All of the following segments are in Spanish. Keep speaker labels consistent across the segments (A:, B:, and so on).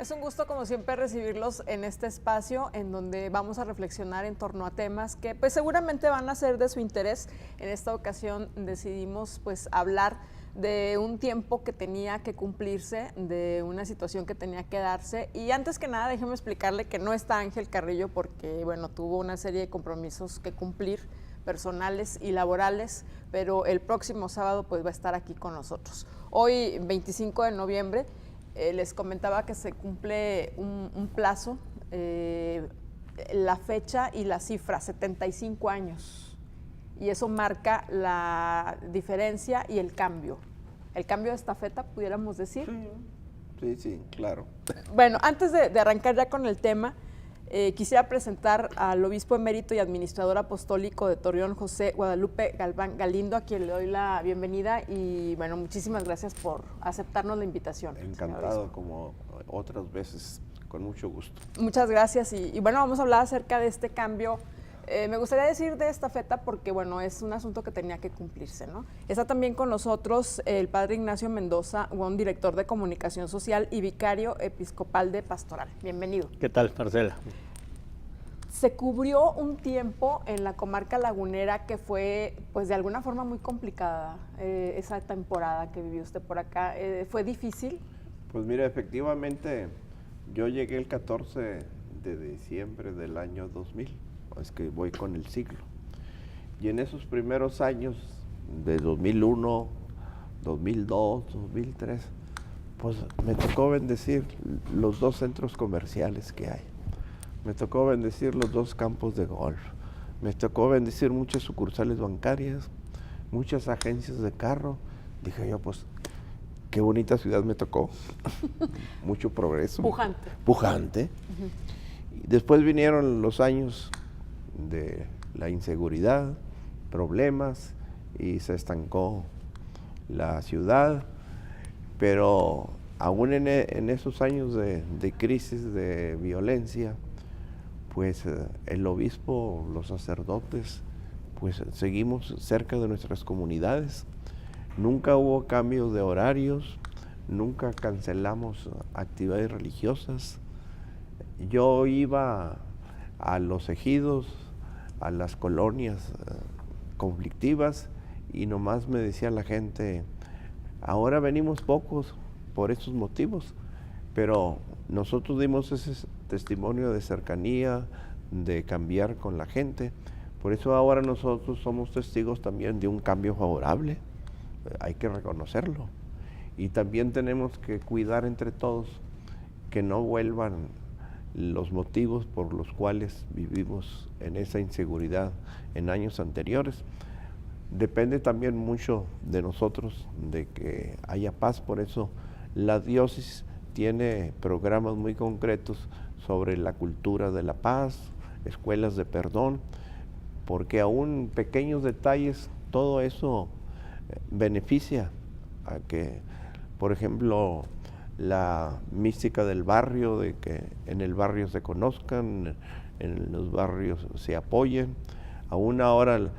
A: Es un gusto, como siempre, recibirlos en este espacio en donde vamos a reflexionar en torno a temas que pues seguramente van a ser de su interés. En esta ocasión decidimos pues hablar de un tiempo que tenía que cumplirse, de una situación que tenía que darse. Y antes que nada, déjeme explicarle que no está Ángel Carrillo porque, bueno, tuvo una serie de compromisos que cumplir, personales y laborales, pero el próximo sábado pues va a estar aquí con nosotros. Hoy, 25 de noviembre, les comentaba que se cumple un plazo, la fecha y la cifra, 75 años. Y eso marca la diferencia y el cambio. El cambio de estafeta, pudiéramos decir.
B: Sí, claro.
A: Bueno, antes de arrancar ya con el tema, quisiera presentar al obispo emérito y administrador apostólico de Torreón, José Guadalupe Galván Galindo, a quien le doy la bienvenida y, bueno, muchísimas gracias por aceptarnos la invitación.
B: Encantado, como otras veces, con mucho gusto.
A: Muchas gracias y bueno, vamos a hablar acerca de este cambio. Me gustaría decir de estafeta porque, bueno, es un asunto que tenía que cumplirse, ¿no? Está también con nosotros el padre Ignacio Mendoza, un director de comunicación social y vicario episcopal de Pastoral. Bienvenido.
C: ¿Qué tal, Marcela?
A: Se cubrió un tiempo en la comarca lagunera que fue, pues, de alguna forma muy complicada, esa temporada que vivió usted por acá. ¿Fue difícil?
B: Pues mira, efectivamente, yo llegué el 14 de diciembre del año 2000. Es que voy con el siglo. Y en esos primeros años, de 2001, 2002, 2003, pues me tocó bendecir los dos centros comerciales que hay. Me tocó bendecir los dos campos de golf. Me tocó bendecir muchas sucursales bancarias, muchas agencias de carro. Dije yo, pues, qué bonita ciudad me tocó. Mucho progreso.
A: Pujante.
B: Pujante. Y después vinieron los años de la inseguridad, problemas, y se estancó la ciudad, pero aún en esos años de crisis, de violencia, pues el obispo, los sacerdotes, pues seguimos cerca de nuestras comunidades. Nunca hubo cambios de horarios, nunca cancelamos actividades religiosas. Yo iba a los ejidos, a las colonias conflictivas, y nomás me decía la gente, ahora venimos pocos por estos motivos, pero nosotros dimos ese testimonio de cercanía, de cambiar con la gente. Por eso ahora nosotros somos testigos también de un cambio favorable, hay que reconocerlo. Y también tenemos que cuidar entre todos que no vuelvan los motivos por los cuales vivimos en esa inseguridad en años anteriores. Depende también mucho de nosotros, de que haya paz. Por eso la diócesis tiene programas muy concretos sobre la cultura de la paz, escuelas de perdón, porque aún pequeños detalles, todo eso beneficia a que, por ejemplo, la mística del barrio, de que en el barrio se conozcan, en los barrios se apoyen. Aún ahora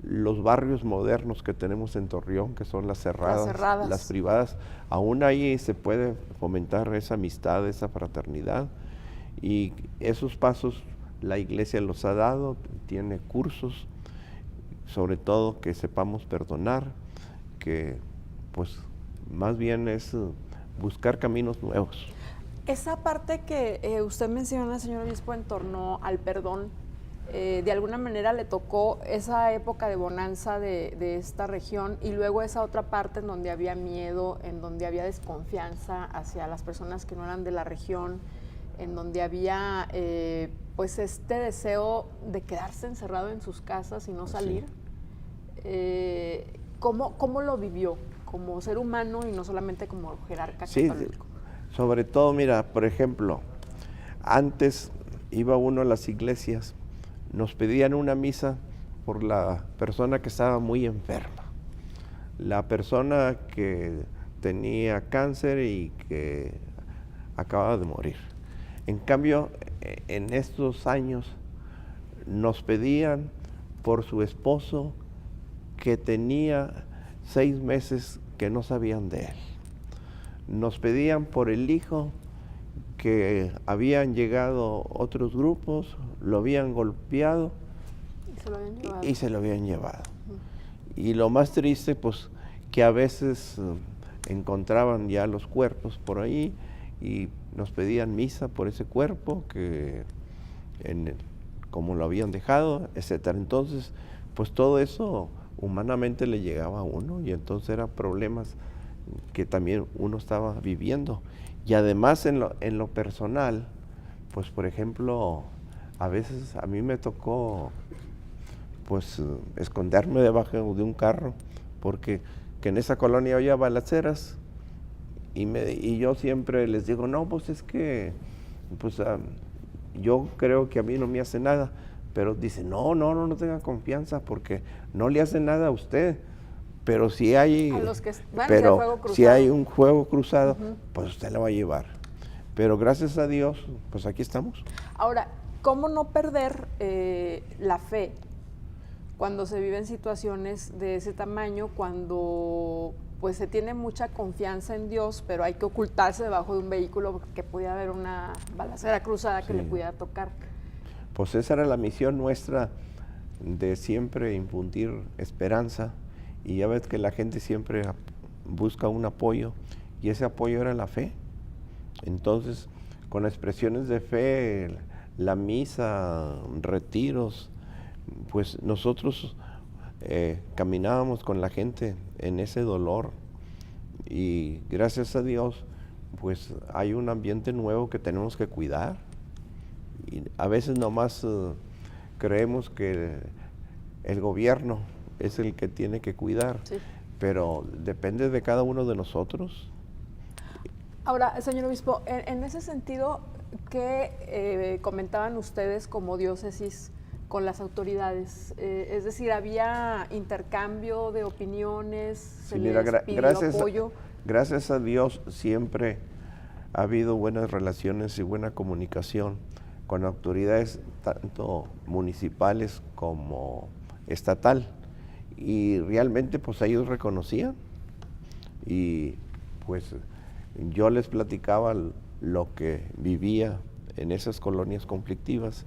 B: los barrios modernos que tenemos en Torreón, que son las cerradas, las privadas, aún ahí se puede fomentar esa amistad, esa fraternidad, y esos pasos la Iglesia los ha dado, tiene cursos, sobre todo que sepamos perdonar, que pues más bien es buscar caminos nuevos.
A: Esa parte que usted menciona, señor obispo, en torno al perdón, de alguna manera le tocó esa época de bonanza de esta región, y luego esa otra parte en donde había miedo, en donde había desconfianza hacia las personas que no eran de la región, en donde había pues este deseo de quedarse encerrado en sus casas y no salir. Sí. ¿Cómo lo vivió como ser humano y no solamente como jerarca católico?
B: Sobre todo, mira, por ejemplo, antes iba uno a las iglesias, nos pedían una misa por la persona que estaba muy enferma, la persona que tenía cáncer y que acababa de morir. En cambio, en estos años nos pedían por su esposo que tenía 6 meses que no sabían de él. Nos pedían por el hijo que habían llegado otros grupos, lo habían golpeado
A: Y se lo habían llevado.
B: y se lo habían llevado. Y lo más triste, pues, que a veces encontraban ya los cuerpos por ahí y nos pedían misa por ese cuerpo, que como lo habían dejado, etcétera. Entonces, pues todo eso humanamente le llegaba a uno, y entonces eran problemas que también uno estaba viviendo. Y además en lo personal, pues por ejemplo, a veces a mí me tocó pues esconderme debajo de un carro, porque que en esa colonia había balaceras, y yo siempre les digo, no, pues es que pues yo creo que a mí no me hace nada, pero dice, no tenga confianza, porque no le hace nada a usted, pero si hay,
A: A los que van
B: pero
A: fuego cruzado.
B: si hay un fuego cruzado, pues usted lo va a llevar. Pero gracias a Dios, pues aquí estamos.
A: Ahora, ¿cómo no perder la fe cuando se viven situaciones de ese tamaño, cuando pues se tiene mucha confianza en Dios, pero hay que ocultarse debajo de un vehículo porque pudiera haber una balacera cruzada que le pudiera tocar?
B: Pues esa era la misión nuestra, de siempre infundir esperanza, y ya ves que la gente siempre busca un apoyo, y ese apoyo era la fe. Entonces, con expresiones de fe, la misa, retiros, pues nosotros caminábamos con la gente en ese dolor, y gracias a Dios, pues hay un ambiente nuevo que tenemos que cuidar. Y a veces nomás creemos que el gobierno es el que tiene que cuidar,
A: Sí.
B: pero depende de cada uno de nosotros.
A: Ahora, señor obispo, en ese sentido, ¿qué comentaban ustedes como diócesis con las autoridades? Es decir, ¿había intercambio de opiniones? ¿Se les pidió apoyo?
B: Gracias a Dios siempre ha habido buenas relaciones y buena comunicación con autoridades tanto municipales como estatal, y realmente pues ellos reconocían, y pues yo les platicaba lo que vivía en esas colonias conflictivas,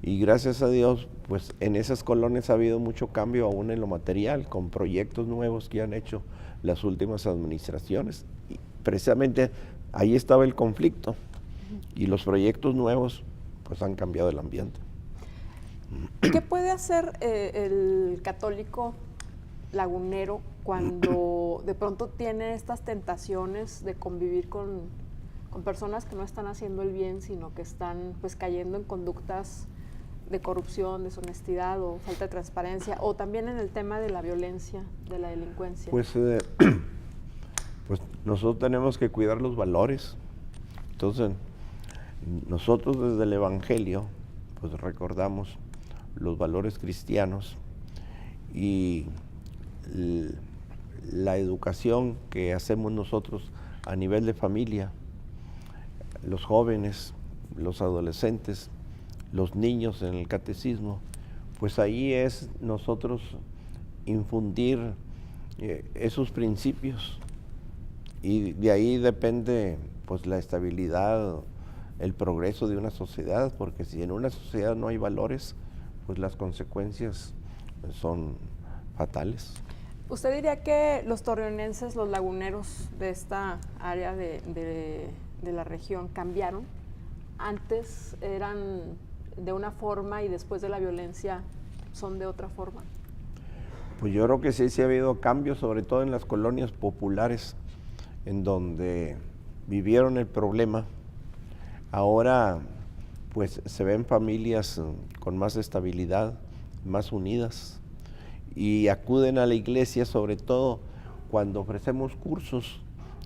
B: y gracias a Dios pues en esas colonias ha habido mucho cambio aún en lo material, con proyectos nuevos que han hecho las últimas administraciones, y precisamente ahí estaba el conflicto, y los proyectos nuevos pues han cambiado el ambiente.
A: ¿Qué puede hacer el católico lagunero cuando de pronto tiene estas tentaciones de convivir con personas que no están haciendo el bien, sino que están pues cayendo en conductas de corrupción, deshonestidad o falta de transparencia, o también en el tema de la violencia, de la delincuencia?
B: Pues nosotros tenemos que cuidar los valores. Entonces, nosotros desde el Evangelio pues recordamos los valores cristianos, y la educación que hacemos nosotros a nivel de familia, los jóvenes, los adolescentes, los niños en el catecismo, pues ahí es nosotros infundir esos principios, y de ahí depende pues la estabilidad, el progreso de una sociedad, porque si en una sociedad no hay valores, pues las consecuencias son fatales.
A: ¿Usted diría que los torreonenses, los laguneros de esta área de la región cambiaron? ¿Antes eran de una forma y después de la violencia son de otra forma?
B: Pues yo creo que sí ha habido cambios, sobre todo en las colonias populares, en donde vivieron el problema. Ahora pues se ven familias con más estabilidad, más unidas, y acuden a la iglesia sobre todo cuando ofrecemos cursos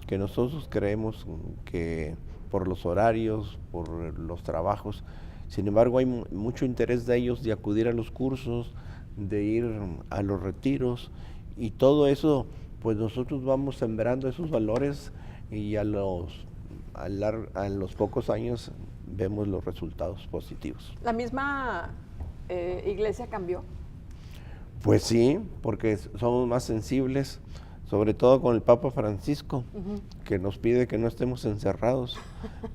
B: que nosotros creemos que por los horarios, por los trabajos, sin embargo hay mucho interés de ellos de acudir a los cursos, de ir a los retiros, y todo eso pues nosotros vamos sembrando esos valores, y a los pocos años vemos los resultados positivos.
A: ¿La misma iglesia cambió?
B: Pues sí, porque somos más sensibles, sobre todo con el Papa Francisco, que nos pide que no estemos encerrados,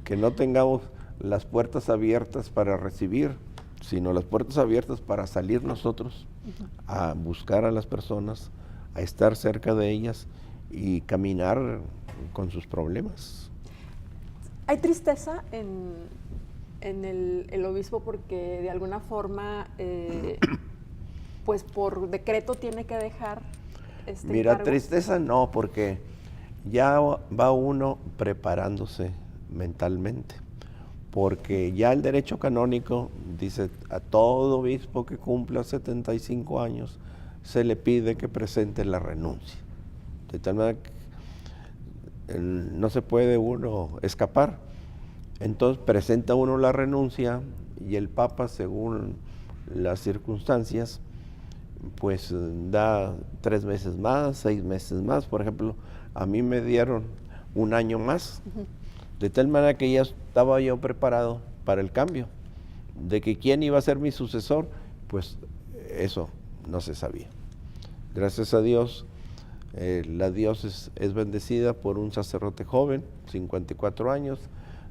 B: que no tengamos las puertas abiertas para recibir, sino las puertas abiertas para salir nosotros a buscar a las personas, a estar cerca de ellas y caminar con sus problemas.
A: ¿Hay tristeza en el obispo porque de alguna forma, pues por decreto tiene que dejar este
B: Mira,
A: encargo?
B: tristeza no, porque ya va uno preparándose mentalmente, porque ya el derecho canónico dice a todo obispo que cumpla 75 años se le pide que presente la renuncia. De tal manera que no se puede uno escapar. Entonces presenta uno la renuncia y el Papa, según las circunstancias, pues da 3 meses más, 6 meses más. Por ejemplo, a mí me dieron 1 año más, de tal manera que ya estaba yo preparado para el cambio. De que quién iba a ser mi sucesor, pues eso no se sabía. Gracias a Dios, la diócesis es bendecida por un sacerdote joven, 54 años,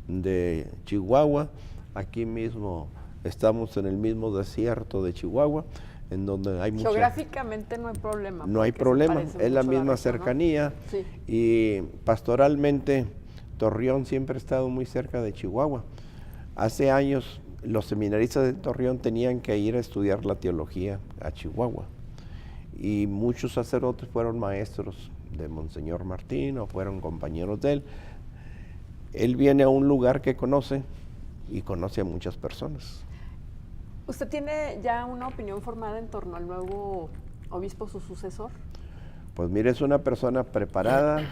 B: de Chihuahua. Aquí mismo estamos en el mismo desierto de Chihuahua, en donde hay
A: geográficamente no hay problema.
B: No hay problema, es la misma cercanía, ¿no? Sí. Y pastoralmente Torreón siempre ha estado muy cerca de Chihuahua. Hace años los seminaristas de Torreón tenían que ir a estudiar la teología a Chihuahua y muchos sacerdotes fueron maestros de Monseñor Martín o fueron compañeros de él. Él viene a un lugar que conoce y conoce a muchas personas.
A: ¿Usted tiene ya una opinión formada en torno al nuevo obispo, su sucesor?
B: Pues mire, es una persona preparada,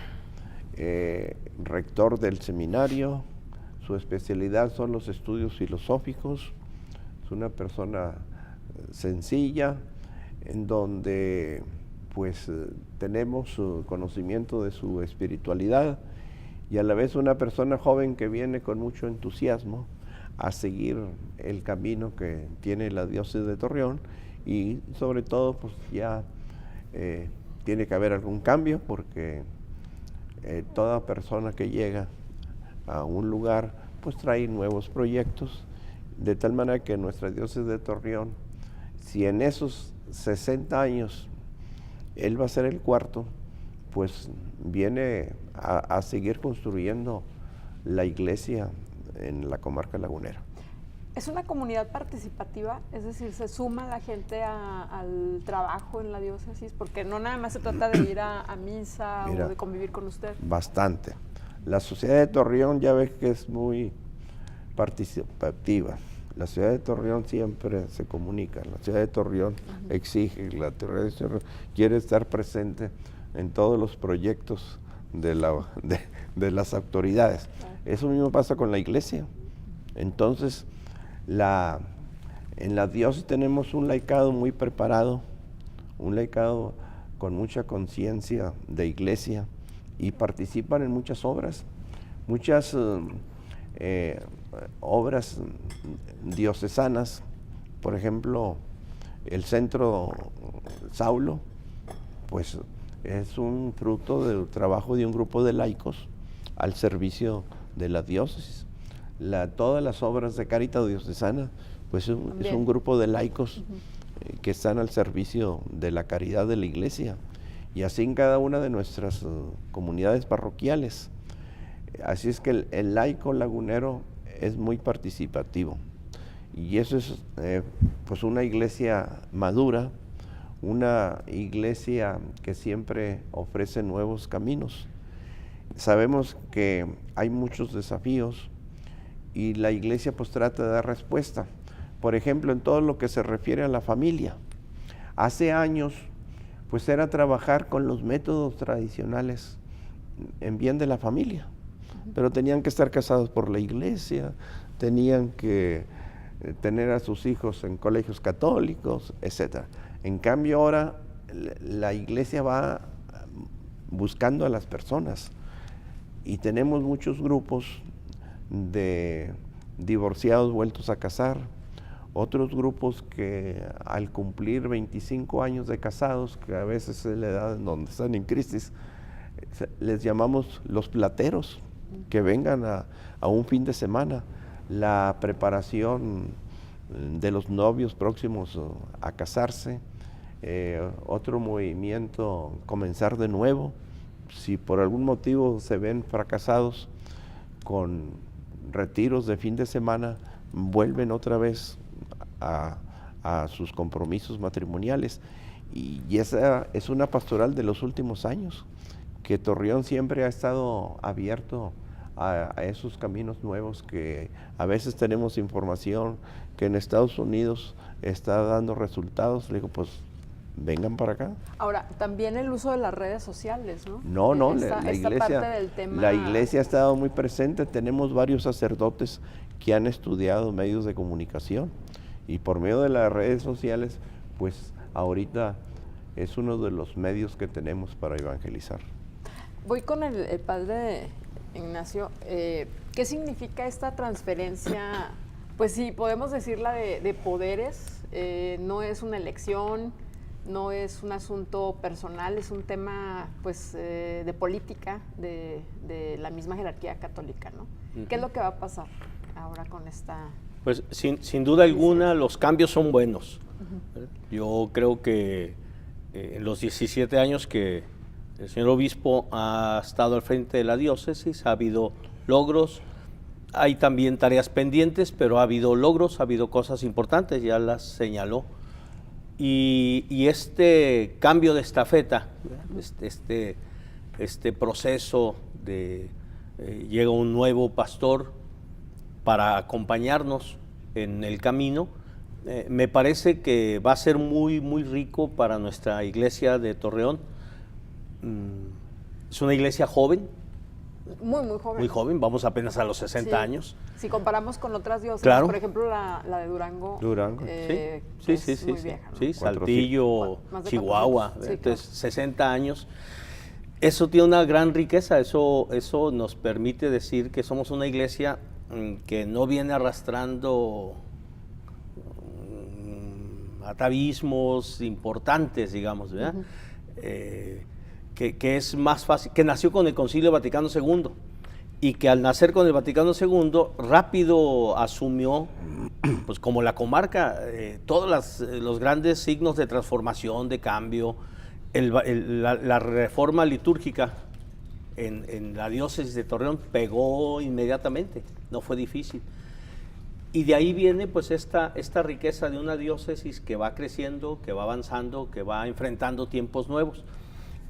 B: rector del seminario, su especialidad son los estudios filosóficos, es una persona sencilla, en donde pues tenemos conocimiento de su espiritualidad y a la vez una persona joven que viene con mucho entusiasmo a seguir el camino que tiene la diócesis de Torreón y sobre todo pues ya tiene que haber algún cambio porque toda persona que llega a un lugar pues trae nuevos proyectos, de tal manera que nuestra diócesis de Torreón, si en esos 60 años él va a ser el cuarto, pues viene a seguir construyendo la iglesia en la comarca lagunera.
A: ¿Es una comunidad participativa? Es decir, ¿se suma la gente al trabajo en la diócesis? Porque no nada más se trata de ir a misa. Mira, o de convivir con usted.
B: Bastante. La sociedad de Torreón ya ves que es muy participativa. La ciudad de Torreón siempre se comunica. La ciudad de Torreón exige, la ciudad de Torreón quiere estar presente en todos los proyectos de las autoridades. Eso mismo pasa con la iglesia. Entonces, en la diócesis tenemos un laicado muy preparado, un laicado con mucha conciencia de iglesia y participan en muchas obras obras diocesanas. Por ejemplo, el centro Saulo, pues es un fruto del trabajo de un grupo de laicos al servicio de la diócesis. Todas las obras de Cáritas Diocesana, pues es un grupo de laicos que están al servicio de la caridad de la iglesia. Y así en cada una de nuestras comunidades parroquiales. Así es que el laico lagunero es muy participativo. Y eso es pues una iglesia madura, una iglesia que siempre ofrece nuevos caminos. Sabemos que hay muchos desafíos y la iglesia pues trata de dar respuesta. Por ejemplo, en todo lo que se refiere a la familia. Hace años pues era trabajar con los métodos tradicionales en bien de la familia, pero tenían que estar casados por la iglesia, tenían que tener a sus hijos en colegios católicos, etc. En cambio ahora la iglesia va buscando a las personas y tenemos muchos grupos de divorciados vueltos a casar Otros grupos que al cumplir 25 años de casados, que a veces es la edad en donde están en crisis, les llamamos los plateros, que vengan a un fin de semana. La preparación de los novios próximos a casarse. Otro movimiento, comenzar de nuevo. Si por algún motivo se ven fracasados con retiros de fin de semana, vuelven otra vez a sus compromisos matrimoniales. Y esa es una pastoral de los últimos años, que Torreón siempre ha estado abierto a esos caminos nuevos, que a veces tenemos información que en Estados Unidos está dando resultados. Le digo, pues vengan para acá.
A: Ahora, también el uso de las redes sociales, ¿no?
B: No,
A: Esta parte del tema...
B: la iglesia ha estado muy presente. Tenemos varios sacerdotes que han estudiado medios de comunicación, y por medio de las redes sociales, pues ahorita es uno de los medios que tenemos para evangelizar.
A: Voy con el padre Ignacio. ¿Qué significa esta transferencia? Pues sí, podemos decirla de poderes. No es una elección, no es un asunto personal, es un tema pues de política de la misma jerarquía católica, ¿no? ¿Qué es lo que va a pasar ahora con esta...?
C: Pues sin duda alguna los cambios son buenos. Yo creo que en los 17 años que el señor obispo ha estado al frente de la diócesis ha habido logros, hay también tareas pendientes, pero ha habido logros, ha habido cosas importantes, ya las señaló. Y este cambio de estafeta, este proceso de llega un nuevo pastor para acompañarnos en el camino, me parece que va a ser muy, muy rico para nuestra iglesia de Torreón. Es una iglesia joven.
A: Muy, muy joven.
C: Muy joven, vamos apenas a los 60 años.
A: Si comparamos con otras diócesis,
C: claro.
A: Por ejemplo, la de Durango.
C: Sí,
A: muy vieja, ¿no?
C: sí, Saltillo, Chihuahua,
A: Sí,
C: entonces
A: claro.
C: 60 años. Eso tiene una gran riqueza, eso nos permite decir que somos una iglesia que no viene arrastrando atavismos importantes, digamos, ¿verdad? Que es más fácil, que nació con el Concilio Vaticano II, y que al nacer con el Vaticano II rápido asumió, pues como la comarca, todos los grandes signos de transformación, de cambio. La reforma litúrgica en la diócesis de Torreón pegó inmediatamente, no fue difícil. Y de ahí viene pues esta riqueza de una diócesis que va creciendo, que va avanzando, que va enfrentando tiempos nuevos.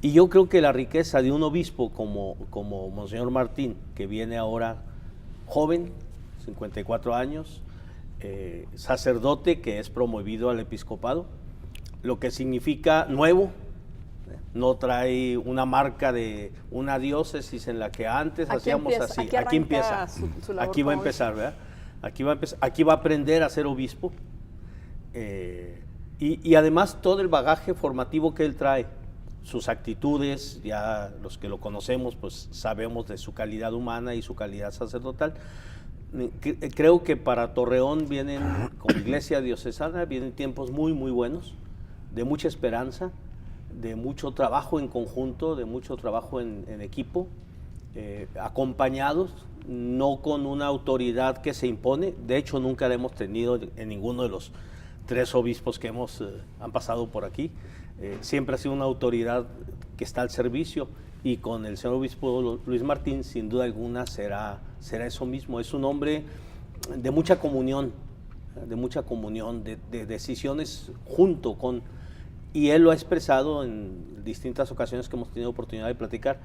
C: Y yo creo que la riqueza de un obispo como Monseñor Martín, que viene ahora joven, 54 años, sacerdote que es promovido al episcopado, lo que significa nuevo, no trae una marca de una diócesis en la que antes hacíamos así. Aquí empieza, aquí va a empezar, ¿verdad? Aquí va a aprender a ser obispo, y además todo el bagaje formativo que él trae, sus actitudes, ya los que lo conocemos pues sabemos de su calidad humana y su calidad sacerdotal. Creo que para Torreón como iglesia diocesana, vienen tiempos muy, muy buenos, de mucha esperanza, de mucho trabajo en conjunto, de mucho trabajo en equipo, acompañados, no con una autoridad que se impone. De hecho, nunca la hemos tenido en ninguno de los 3 obispos que han pasado por aquí. Siempre ha sido una autoridad que está al servicio, y con el señor obispo Luis Martín, sin duda alguna, será eso mismo. Es un hombre de mucha comunión, de decisiones junto con... Y él lo ha expresado en distintas ocasiones que hemos tenido oportunidad de platicar,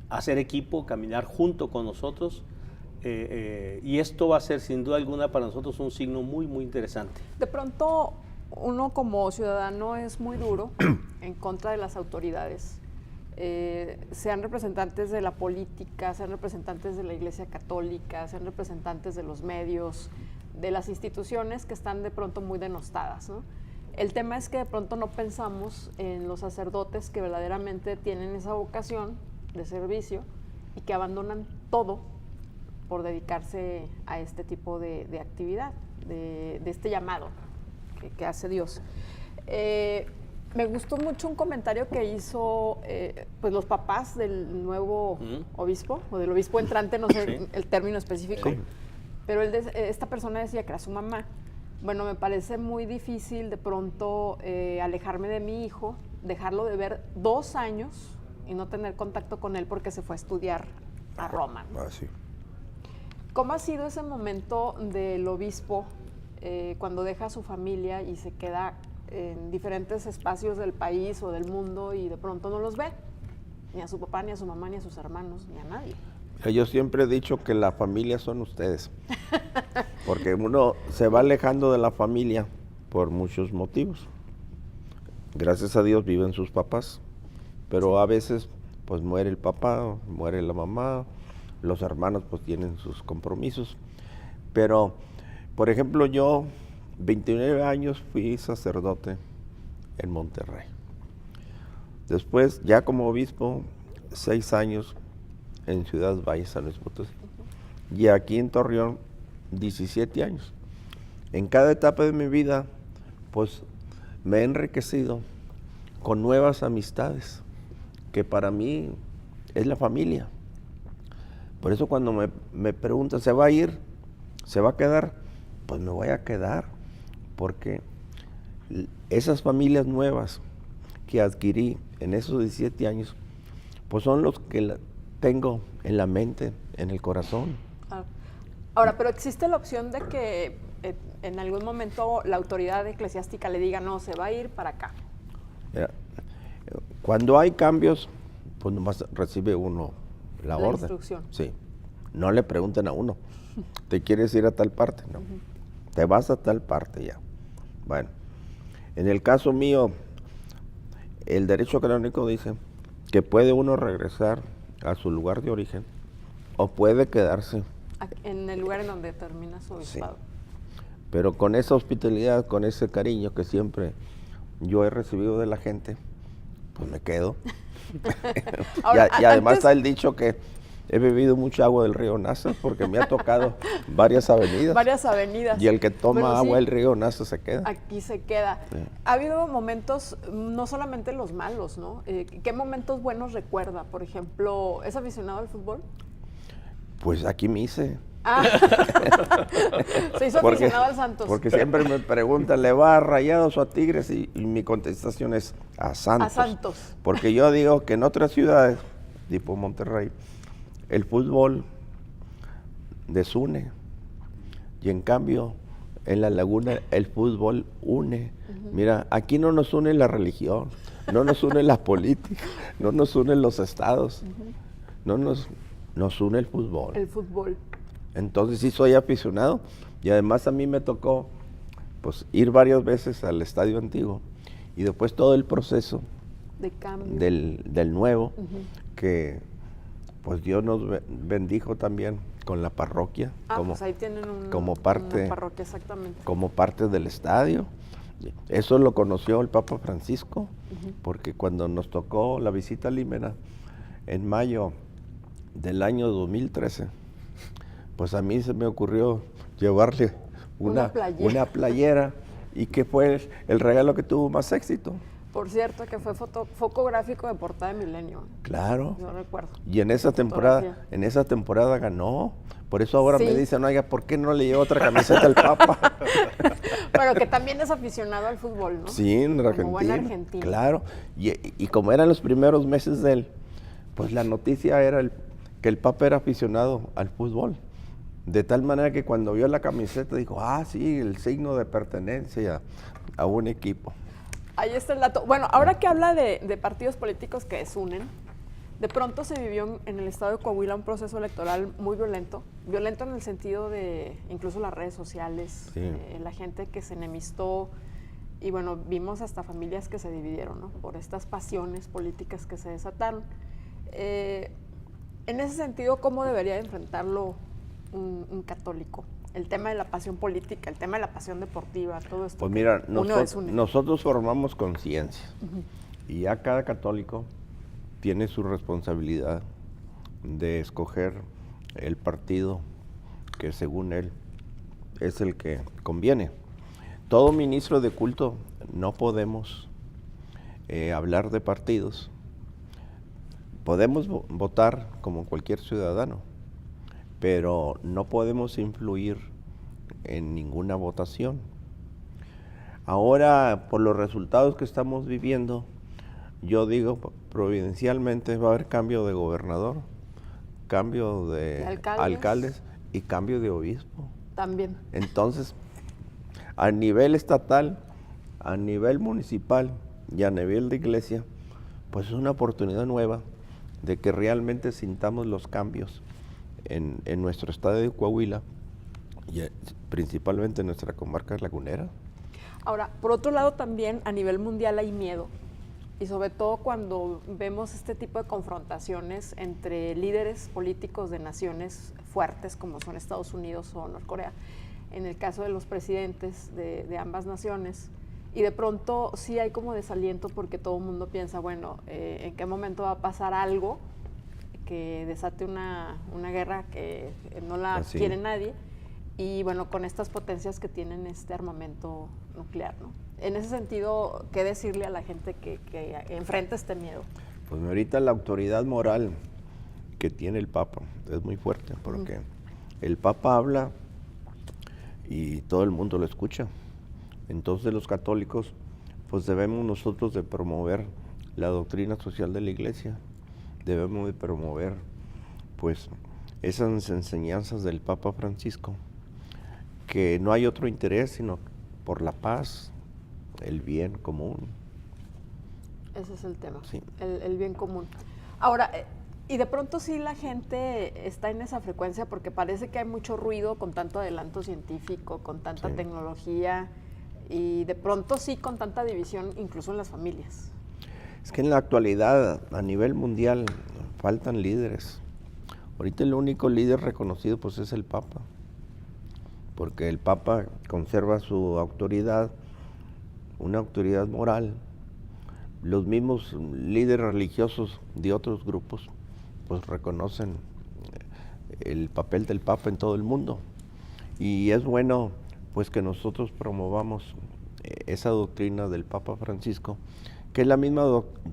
C: hacer equipo, caminar junto con nosotros, y esto va a ser sin duda alguna para nosotros un signo muy, muy interesante.
A: De pronto, uno como ciudadano es muy duro en contra de las autoridades, sean representantes de la política, sean representantes de la Iglesia Católica, sean representantes de los medios, de las instituciones que están de pronto muy denostadas, ¿no? El tema es que de pronto no pensamos en los sacerdotes que verdaderamente tienen esa vocación de servicio y que abandonan todo por dedicarse a este tipo de actividad. de este llamado que hace Dios. Me gustó mucho un comentario que hizo pues los papás del nuevo obispo, o del obispo entrante, no sé el término específico, pero esta persona decía que era su mamá. Bueno, me parece muy difícil de pronto alejarme de mi hijo, dejarlo de ver 2 años y no tener contacto con él porque se fue a estudiar a Roma, ¿no?
B: Sí.
A: ¿Cómo ha sido ese momento del obispo cuando deja a su familia y se queda en diferentes espacios del país o del mundo y de pronto no los ve? Ni a su papá, ni a su mamá, ni a sus hermanos, ni a nadie.
B: Yo siempre he dicho que la familia son ustedes, porque uno se va alejando de la familia por muchos motivos. Gracias a Dios viven sus papás, pero a veces pues muere el papá, muere la mamá, los hermanos pues tienen sus compromisos. Pero, por ejemplo, yo 29 años fui sacerdote en Monterrey. Después, ya como obispo, 6 años en Ciudad Valles, San Luis Potosí. Y aquí en Torreón, 17 años. En cada etapa de mi vida, pues me he enriquecido con nuevas amistades, que para mí es la familia. Por eso cuando me preguntan, ¿se va a ir? ¿Se va a quedar? Pues me voy a quedar, porque esas familias nuevas que adquirí en esos 17 años, pues son los que tengo en la mente, en el corazón.
A: Ahora, pero existe la opción de que en algún momento la autoridad eclesiástica le diga, no, se va a ir para acá.
B: Mira, cuando hay cambios, pues nomás recibe uno la orden.
A: Instrucción.
B: Sí. No le pregunten a uno, ¿te quieres ir a tal parte? No. Te vas a tal parte ya. Bueno, en el caso mío, el derecho canónico dice que puede uno regresar a su lugar de origen o puede quedarse
A: en el lugar en donde termina su obispado.
B: Sí. Pero con esa hospitalidad, con ese cariño que siempre yo he recibido de la gente, pues me quedo.
A: Ahora,
B: y además está el dicho que he bebido mucha agua del río Nasa porque me ha tocado varias avenidas.
A: Varias avenidas.
B: Y el que toma
A: Pero
B: agua
A: sí,
B: del río Nasa se queda.
A: Aquí se queda.
B: Sí.
A: Ha habido momentos, no solamente los malos, ¿no? ¿Qué momentos buenos recuerda? Por ejemplo, ¿es aficionado al fútbol?
B: Pues aquí me hice.
A: Ah. Se hizo aficionado al Santos.
B: Porque siempre me preguntan, ¿le va a Rayados o a Tigres? Y mi contestación es a Santos.
A: A Santos.
B: Porque yo digo que en otras ciudades, tipo Monterrey, el fútbol desune. Y en cambio, en La Laguna, el fútbol une. Mira, aquí no nos une la religión, no nos une la política, no nos unen los estados, no nos une el fútbol.
A: El fútbol.
B: Entonces sí soy aficionado y además a mí me tocó pues ir varias veces al Estadio Antiguo y después todo el proceso
A: de cambio
B: del nuevo que pues Dios nos bendijo también con la parroquia como,
A: pues ahí tienen
B: como parte,
A: una parroquia, exactamente.
B: como parte del estadio. Eso lo conoció el Papa Francisco porque cuando nos tocó la visita a Límena en mayo del año 2013, pues a mí se me ocurrió llevarle una playera y que fue el regalo que tuvo más éxito.
A: Por cierto, que fue foco gráfico de portada de Milenio.
B: Claro.
A: Yo recuerdo.
B: Y en esa temporada ganó. Por eso ahora me dicen, oiga, ¿por qué no le lleva otra camiseta al Papa?
A: Pero que también es aficionado al fútbol, ¿no?
B: Sí, en Argentina.
A: Como buen argentino.
B: Claro. Y como eran los primeros meses de él, pues la noticia era que el Papa era aficionado al fútbol. De tal manera que cuando vio la camiseta dijo, sí, el signo de pertenencia a un equipo.
A: Ahí está el dato. Bueno, ahora que habla de partidos políticos que desunen, de pronto se vivió en el estado de Coahuila un proceso electoral muy violento en el sentido de incluso las redes sociales, la gente que se enemistó y bueno, vimos hasta familias que se dividieron, ¿no? Por estas pasiones políticas que se desataron. En ese sentido, ¿cómo debería enfrentarlo un católico? El tema de la pasión política, el tema de la pasión deportiva, todo esto.
B: Pues mira, nosotros formamos conciencia y ya cada católico tiene su responsabilidad de escoger el partido que según él es el que conviene. Todo ministro de culto no podemos hablar de partidos. Podemos votar como cualquier ciudadano, pero no podemos influir en ninguna votación. Ahora, por los resultados que estamos viviendo, yo digo, providencialmente va a haber cambio de gobernador, cambio de alcaldes y cambio de obispo.
A: También.
B: Entonces, a nivel estatal, a nivel municipal y a nivel de iglesia, pues es una oportunidad nueva de que realmente sintamos los cambios en nuestro estado de Coahuila y principalmente en nuestra comarca lagunera.
A: Ahora, por otro lado también a nivel mundial hay miedo, y sobre todo cuando vemos este tipo de confrontaciones entre líderes políticos de naciones fuertes como son Estados Unidos o Norcorea, en el caso de los presidentes de ambas naciones, y de pronto sí hay como desaliento porque todo el mundo piensa, bueno, ¿en qué momento va a pasar algo que desate una guerra que no la quiere nadie? Y bueno, con estas potencias que tienen este armamento nuclear, ¿no? En ese sentido, ¿qué decirle a la gente que enfrenta este miedo?
B: Pues ahorita la autoridad moral que tiene el Papa es muy fuerte, porque el Papa habla y todo el mundo lo escucha. Entonces los católicos, pues debemos nosotros de promover la doctrina social de la Iglesia, debemos de promover pues esas enseñanzas del Papa Francisco, que no hay otro interés sino por la paz, el bien común.
A: Ese es el tema,
B: sí.
A: el bien común. Ahora, y de pronto sí la gente está en esa frecuencia porque parece que hay mucho ruido con tanto adelanto científico, con tanta tecnología y de pronto sí con tanta división incluso en las familias.
B: Es que en la actualidad a nivel mundial faltan líderes. Ahorita el único líder reconocido pues es el Papa, porque el Papa conserva su autoridad, una autoridad moral. Los mismos líderes religiosos de otros grupos pues reconocen el papel del Papa en todo el mundo. Y es bueno pues que nosotros promovamos esa doctrina del Papa Francisco, que es la misma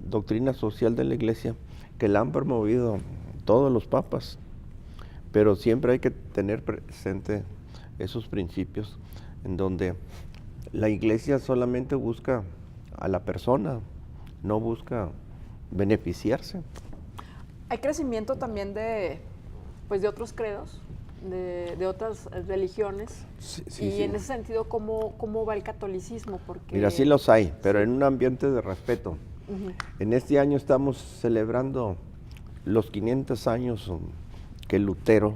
B: doctrina social de la Iglesia, que la han promovido todos los papas, pero siempre hay que tener presente esos principios en donde la Iglesia solamente busca a la persona, no busca beneficiarse.
A: Hay crecimiento también de otros credos, de otras religiones, y en ese sentido, ¿cómo va el catolicismo? Porque
B: mira, sí los hay, pero en un ambiente de respeto. En este año estamos celebrando los 500 años que Lutero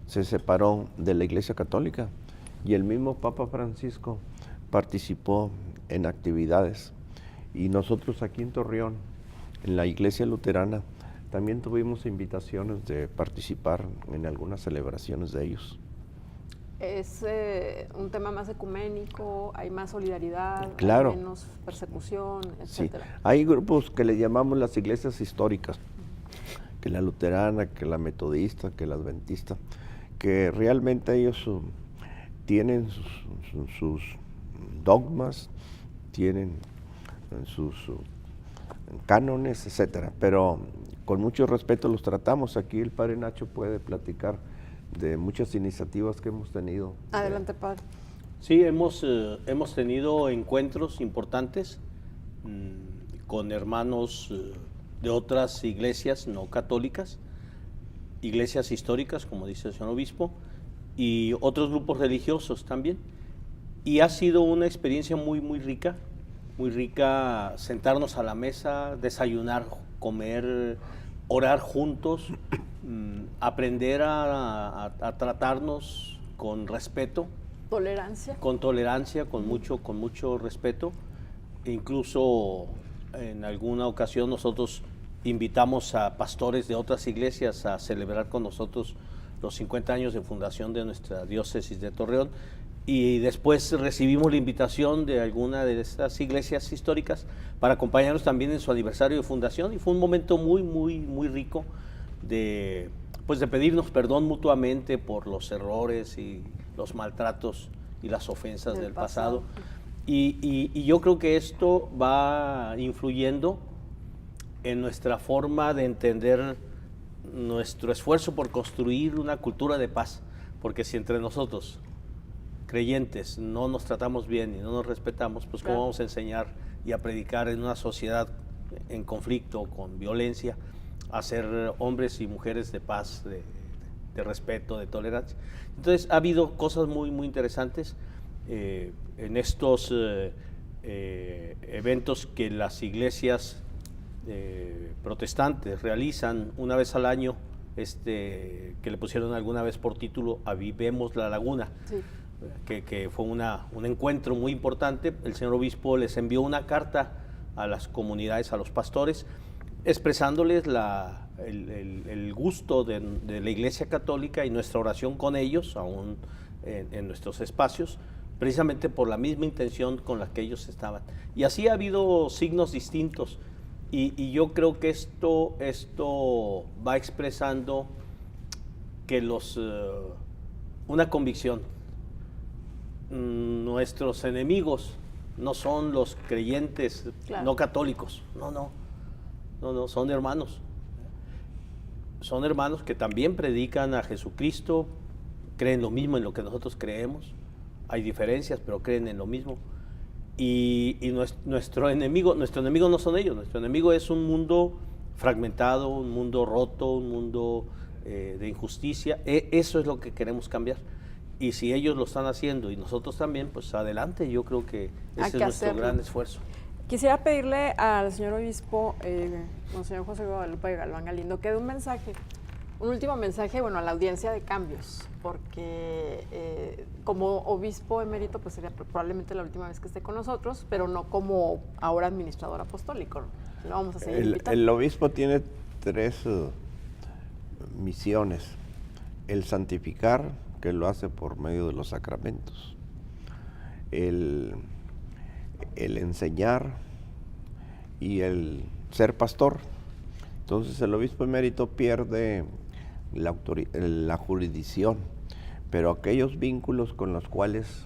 B: se separó de la Iglesia Católica, y el mismo Papa Francisco participó en actividades. Y nosotros aquí en Torreón, en la Iglesia Luterana, también tuvimos invitaciones de participar en algunas celebraciones de ellos.
A: ¿Es un tema más ecuménico? ¿Hay más solidaridad?
B: Claro.
A: ¿Hay menos persecución, etcétera?
B: Sí. Hay grupos que le llamamos las iglesias históricas, que la luterana, que la metodista, que la adventista, que realmente ellos tienen sus dogmas, tienen sus cánones, etcétera, pero con mucho respeto los tratamos. Aquí el padre Nacho puede platicar de muchas iniciativas que hemos tenido.
A: Adelante, padre.
C: Sí, hemos tenido encuentros importantes con hermanos de otras iglesias no católicas, iglesias históricas, como dice el señor obispo, y otros grupos religiosos también. Y ha sido una experiencia muy rica sentarnos a la mesa, desayunar, comer, orar juntos, aprender a tratarnos con respeto.
A: Tolerancia.
C: Con tolerancia, con mucho respeto. E incluso en alguna ocasión nosotros invitamos a pastores de otras iglesias a celebrar con nosotros los 50 años de fundación de nuestra diócesis de Torreón, y después recibimos la invitación de alguna de estas iglesias históricas para acompañarnos también en su aniversario de fundación, y fue un momento muy rico de pedirnos perdón mutuamente por los errores y los maltratos y las ofensas del pasado. Y yo creo que esto va influyendo en nuestra forma de entender nuestro esfuerzo por construir una cultura de paz, porque si entre nosotros, creyentes, no nos tratamos bien y no nos respetamos, pues ¿cómo vamos a enseñar y a predicar en una sociedad en conflicto, con violencia, a ser hombres y mujeres de paz, de respeto, de tolerancia? Entonces ha habido cosas muy, muy interesantes en estos eventos que las iglesias protestantes realizan una vez al año, que le pusieron alguna vez por título Avivemos la Laguna, que fue un encuentro muy importante. El señor obispo les envió una carta a las comunidades, a los pastores, expresándoles el gusto de la Iglesia Católica y nuestra oración con ellos, aún en nuestros espacios, precisamente por la misma intención con la que ellos estaban. Y así ha habido signos distintos, y yo creo que esto va expresando que una convicción: nuestros enemigos no son los creyentes no católicos, no, son hermanos. Son hermanos que también predican a Jesucristo, creen lo mismo en lo que nosotros creemos. Hay diferencias, pero creen en lo mismo. Y nuestro enemigo no son ellos. Nuestro enemigo es un mundo fragmentado, un mundo roto, un mundo de injusticia. Eso es lo que queremos cambiar. Y si ellos lo están haciendo y nosotros también, pues adelante. Yo creo que ese es nuestro gran esfuerzo.
A: Quisiera pedirle al señor obispo, Monseñor José Guadalupe Galván Galindo, que dé un último mensaje, a la audiencia de Cambios, porque como obispo emérito, pues sería probablemente la última vez que esté con nosotros, pero no como ahora administrador apostólico. Lo vamos a seguir invitando.
B: El obispo tiene 3 misiones: el santificar, que lo hace por medio de los sacramentos; el enseñar, y el ser pastor. Entonces el obispo emérito pierde la jurisdicción, pero aquellos vínculos con los cuales,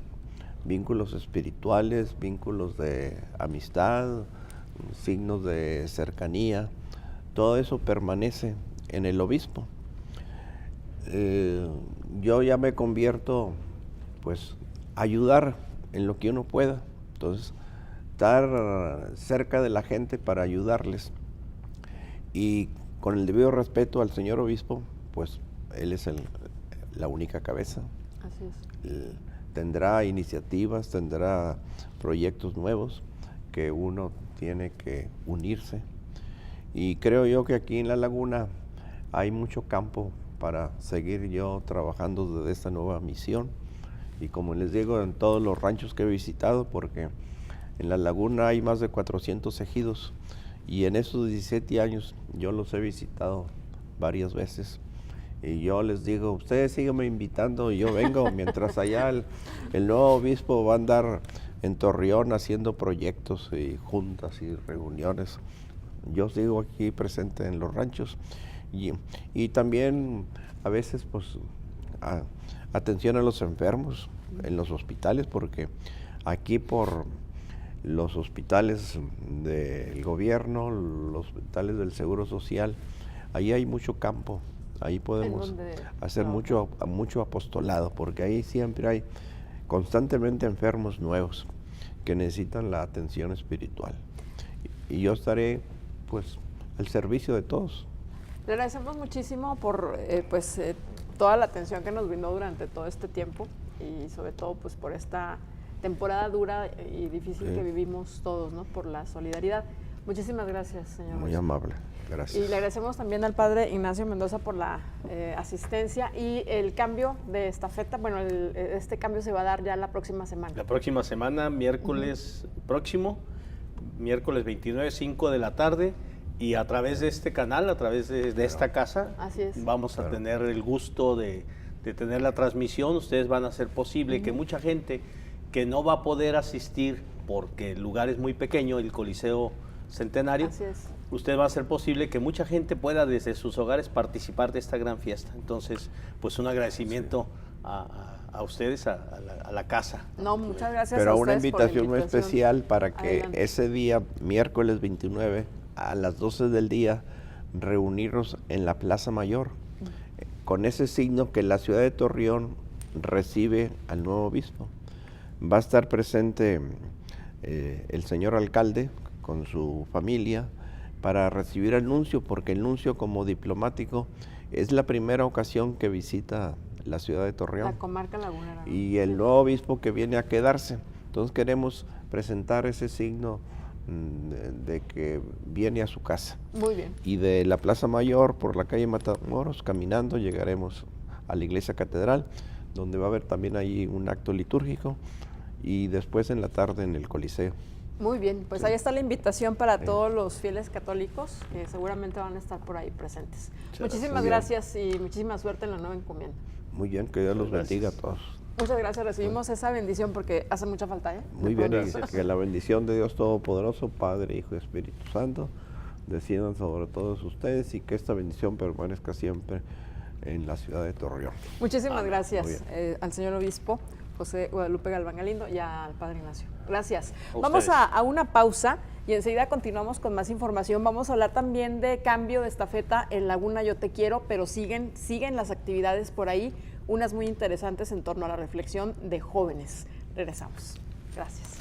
B: vínculos espirituales, vínculos de amistad, signos de cercanía, todo eso permanece en el obispo. Yo ya me convierto, pues, a ayudar en lo que uno pueda. Entonces, estar cerca de la gente para ayudarles, y con el debido respeto al señor obispo, pues él es la única cabeza.
A: Así es.
B: Tendrá iniciativas, tendrá proyectos nuevos que uno tiene que unirse, y creo yo que aquí en La Laguna hay mucho campo para seguir yo trabajando desde esta nueva misión. Y como les digo, en todos los ranchos que he visitado, porque en La Laguna hay más de 400 ejidos, y en esos 17 años yo los he visitado varias veces. Y yo les digo, ustedes síganme invitando y yo vengo, mientras allá el nuevo obispo va a andar en Torreón haciendo proyectos y juntas y reuniones. Yo sigo aquí presente en los ranchos, y también a veces, pues, atención a los enfermos en los hospitales, porque aquí por los hospitales del gobierno, los hospitales del Seguro Social, ahí hay mucho campo, ahí podemos hacer mucho apostolado, porque ahí siempre hay constantemente enfermos nuevos que necesitan la atención espiritual. Y yo estaré, pues, al servicio de todos.
A: Le agradecemos muchísimo por toda la atención que nos brindó durante todo este tiempo, y sobre todo, pues, por esta temporada dura y difícil que vivimos todos, ¿no? Por la solidaridad. Muchísimas gracias, señor.
B: Muy amable, gracias.
A: Y le agradecemos también al padre Ignacio Mendoza por la asistencia y el cambio de estafeta. Bueno, este cambio se va a dar ya la próxima semana.
C: La próxima semana, miércoles próximo, miércoles 29, 5 de la tarde, y a través de este canal, a través de esta casa,
A: así es,
C: vamos a tener el gusto de tener la transmisión. Ustedes van a hacer posible que mucha gente que no va a poder asistir porque el lugar es muy pequeño, el Coliseo Centenario, usted va a hacer posible que mucha gente pueda desde sus hogares participar de esta gran fiesta. Entonces, pues un agradecimiento a ustedes, a la casa.
A: No, muchas gracias
B: Pero
A: a
B: una
A: ustedes por la
B: invitación muy especial para que
A: Adelante.
B: ese día, miércoles 29, a las 12 del día, reunirnos en la Plaza Mayor, con ese signo que la ciudad de Torreón recibe al nuevo obispo. Va a estar presente el señor alcalde con su familia para recibir al nuncio, porque el nuncio como diplomático es la primera ocasión que visita la ciudad de Torreón.
A: La comarca lagunera, ¿no?
B: Y el nuevo obispo que viene a quedarse. Entonces queremos presentar ese signo de que viene a su casa.
A: Muy bien.
B: Y de la Plaza Mayor, por la calle Matamoros, caminando, llegaremos a la iglesia catedral, donde va a haber también ahí un acto litúrgico, y después en la tarde en el Coliseo.
A: Muy bien, pues ahí está la invitación para todos los fieles católicos que seguramente van a estar por ahí presentes. Muchísimas gracias y muchísima suerte en la nueva encomienda.
B: Muy bien, que Dios los bendiga a todos.
A: Muchas gracias, recibimos esa bendición porque hace mucha falta, ¿eh?
B: Muy bien, y
C: Gracias.
B: que la bendición de Dios Todopoderoso, Padre, Hijo y Espíritu Santo, desciendan sobre todos ustedes y que esta bendición permanezca siempre en la ciudad de Torreón.
A: Muchísimas
B: Muy
A: gracias
B: bien.
A: al señor obispo José Guadalupe Galván Galindo y al padre Ignacio. Gracias.
C: A
A: Vamos
C: ustedes.
A: a una pausa y enseguida continuamos con más información. Vamos a hablar también de cambio de estafeta en Laguna Yo Te Quiero, pero siguen las actividades por ahí, unas muy interesantes en torno a la reflexión de jóvenes. Regresamos. Gracias.